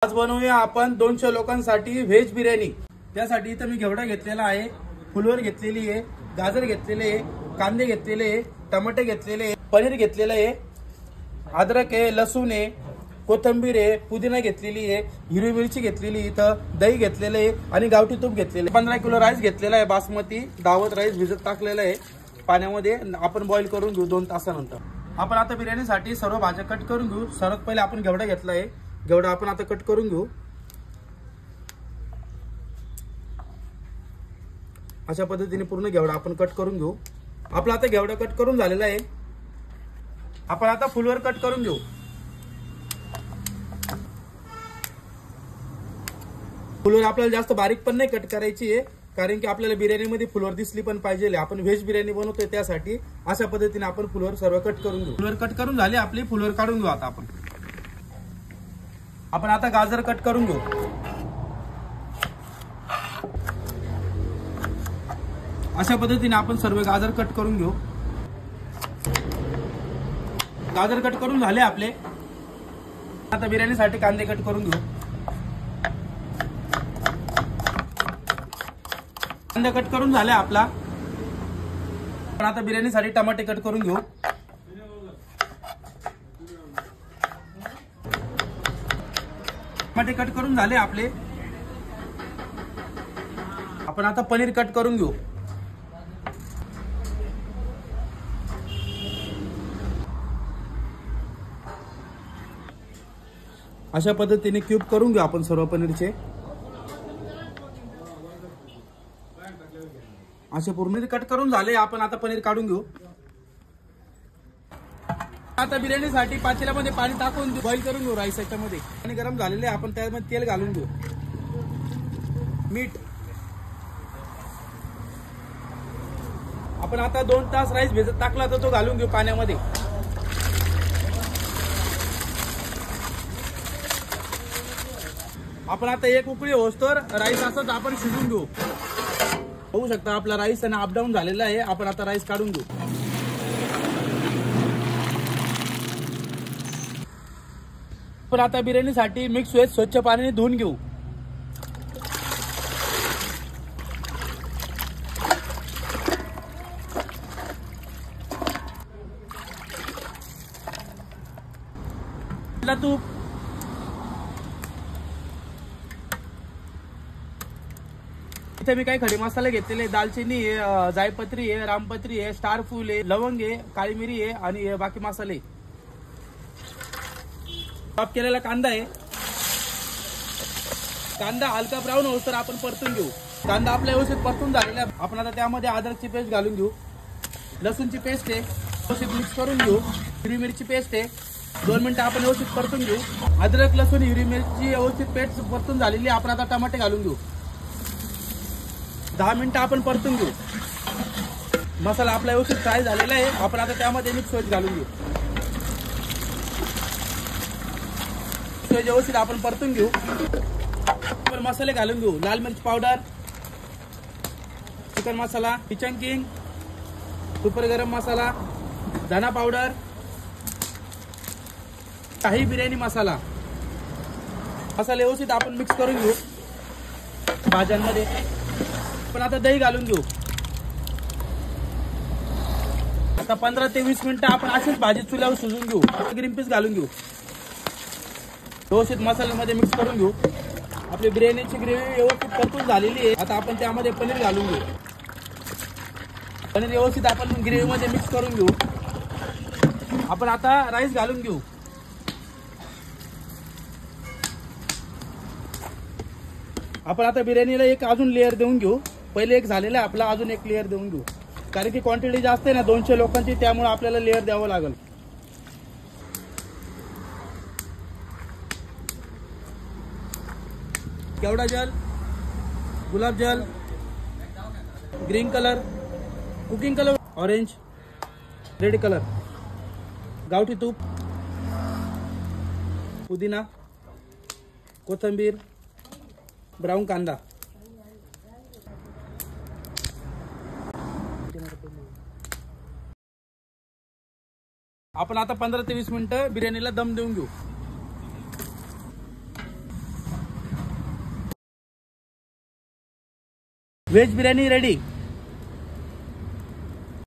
आज बनवूया आपण 200 लोकांसाठी व्हेज बिर्याणी। त्यासाठी इथं मी घेवडा घेतलेला आहे, फुलवर घेतलेली आहे, गाजर घेतलेले आहे, कांदे घेतलेले आहे, टमाटे घेतलेले आहे, पनीर घेतलेले आहे, अद्रक आहे, लसूण आहे, कोथिंबीर आहे, पुदिना घेतलेली आहे, हिरवी मिरची घेतलेली, इथं दही घेतलेले आहे आणि गावठी तूप घेतलेले। 15 किलो राईस घेतलेला आहे, बासमती दावत राईस भिजत टाकलेला आहे पाण्यामध्ये, आपण बॉईल करून घेऊ 2 तासानंतर। आपण आता बिर्याणीसाठी सर्व भाज्या कट करून घेऊ। सर्वात पहिले आपण घेवडा घेतला आहे, घेवडा आपण आता कट करून घेऊ। अशा पद्धतीने पूर्ण घेवडा आपण कट करून घेऊ। आपला आता घेवडा कट करून झालेला आहे। आपण आता फुलवर कट करून घेऊ। फुलवर आपल्याला जास्त बारीक पण नाही कट करायची आहे, कारण की आपल्याला बिर्याणीमध्ये फुलवर दिसली पण पाहिजे। आपण व्हेज बिर्याणी बनवतोय त्यासाठी अशा पद्धतीने आपण फुलवर सर्व कट करून घेऊ। फुलवर कट करून झाले आपली, फुलवर काढून घेऊ। आता आपण आता गाजर कट करून घेऊ। अशा पद्धतीने आपण सर्व गाजर कट करून घेऊ। गाजर कट करून झाले आपले। आता बिर्याणीसाठी कांदे कट करून घेऊ। कांदा कट करून झाले आपला। पण आता बिर्याणीसाठी टमाटे कट करून घेऊ। टमाटे कट करून झाले आपले। आपण आता पनीर कट करून घेऊ। अशा पद्धतीने क्यूब करून घेऊ आपण सर्व पनीरचे। असे पूर्ण कट करून झाले। आपण आता पनीर काढून घेऊ। आता बिर्याणीसाठी पातेल्यामध्ये पाणी टाकून बॉईल करून घेऊ राईस। याच्यामध्ये पाणी गरम झालेले, आपण त्यामध्ये तेल घालून घेऊ, मीठ। आपण आता 2 तास राईस भिजत टाकला तर तो घालून घेऊ पाण्यामध्ये। आपण आता एक उकळी होस्तोवर राईस असंच आपण शिजून घेऊ। होऊ शकता आपला राईस आणि अप डाऊन झालेला आहे। आपण आता राईस काढून घेऊ। पण आता बिर्याणीसाठी मिक्स व्हेज स्वच्छ पाण्याने धुवून घेऊ। तूप, इथे मी काही खडे मसाले घेतलेले, दालचिनी आहे, जायपत्री आहे, रामपत्री आहे, स्टार फूल आहे, लवंग आहे, काळी मिरी आहे आणि बाकी मसाले। चॉप केलेला कांदा आहे। कांदा हलका ब्राऊन होतो तर आपण परतून घेऊ। कांदा आपला व्यवस्थित परतून झालेला आहे। आपण आता त्यामध्ये अद्रकची पेस्ट घालून घेऊ, लसूणची पेस्ट आहे, व्यवस्थित मिक्स करून घेऊ, हिरवी मिरची पेस्ट आहे, 2 मिनिटं आपण व्यवस्थित परतून घेऊ। अद्रक लसूण हिरवी मिरची व्यवस्थित पेस्ट परतून झालेली आहे। आपण आता टमाटे घालून घेऊ, 10 मिनिटं आपण परतून घेऊ। मसाला आपला व्यवस्थित फ्राय झालेला आहे। आपण आता त्यामध्ये मिक्स व्हेज घालून घेऊ। व्यवस्थित आपण परतून घेऊ। आपण मसाले घालून घेऊ, लाल मिर्च पावडर, चिकन मसाला, किचन किंग, सुपर गरम मसाला, धना पावडर, काही बिर्याणी मसाला। मसाले व्यवस्थित आपण मिक्स करून घेऊ भाज्यांमध्ये। पण आता दही घालून घेऊ। आता 15 ते 20 मिनिटं आपण अशीच भाजी चुल्यावर शिजून घेऊ। ग्रीन पीस घालून घेऊ, व्यवस्थित मसाल्यामध्ये मिक्स करून घेऊ। आपली बिर्याणीची ग्रेव्ही व्यवस्थित परतून झालेली आहे। आता आपण त्यामध्ये पनीर घालून घेऊ। पनीर व्यवस्थित आपण ग्रेव्हीमध्ये मिक्स करून घेऊ। आपण आता राईस घालून घेऊ। आपण आता बिर्याणीला एक अजून लेअर देऊन घेऊ। पहिले एक झालेला आहे आपला, अजून एक लेअर देऊन घेऊ, कारण की क्वांटिटी जास्त आहे ना 200 लोकांची, त्यामुळे आपल्याला लेअर द्यावं लागेल। केवडा जल, गुलाब जल, green colour, cooking colour, orange, red colour, गावठी तूप, पुदिना, कोथिंबीर, ब्राऊन कांदा। आपण आता 15 ते 20 मिनिटं बिर्याणीला दम देऊन घेऊ। Veg biryani ready.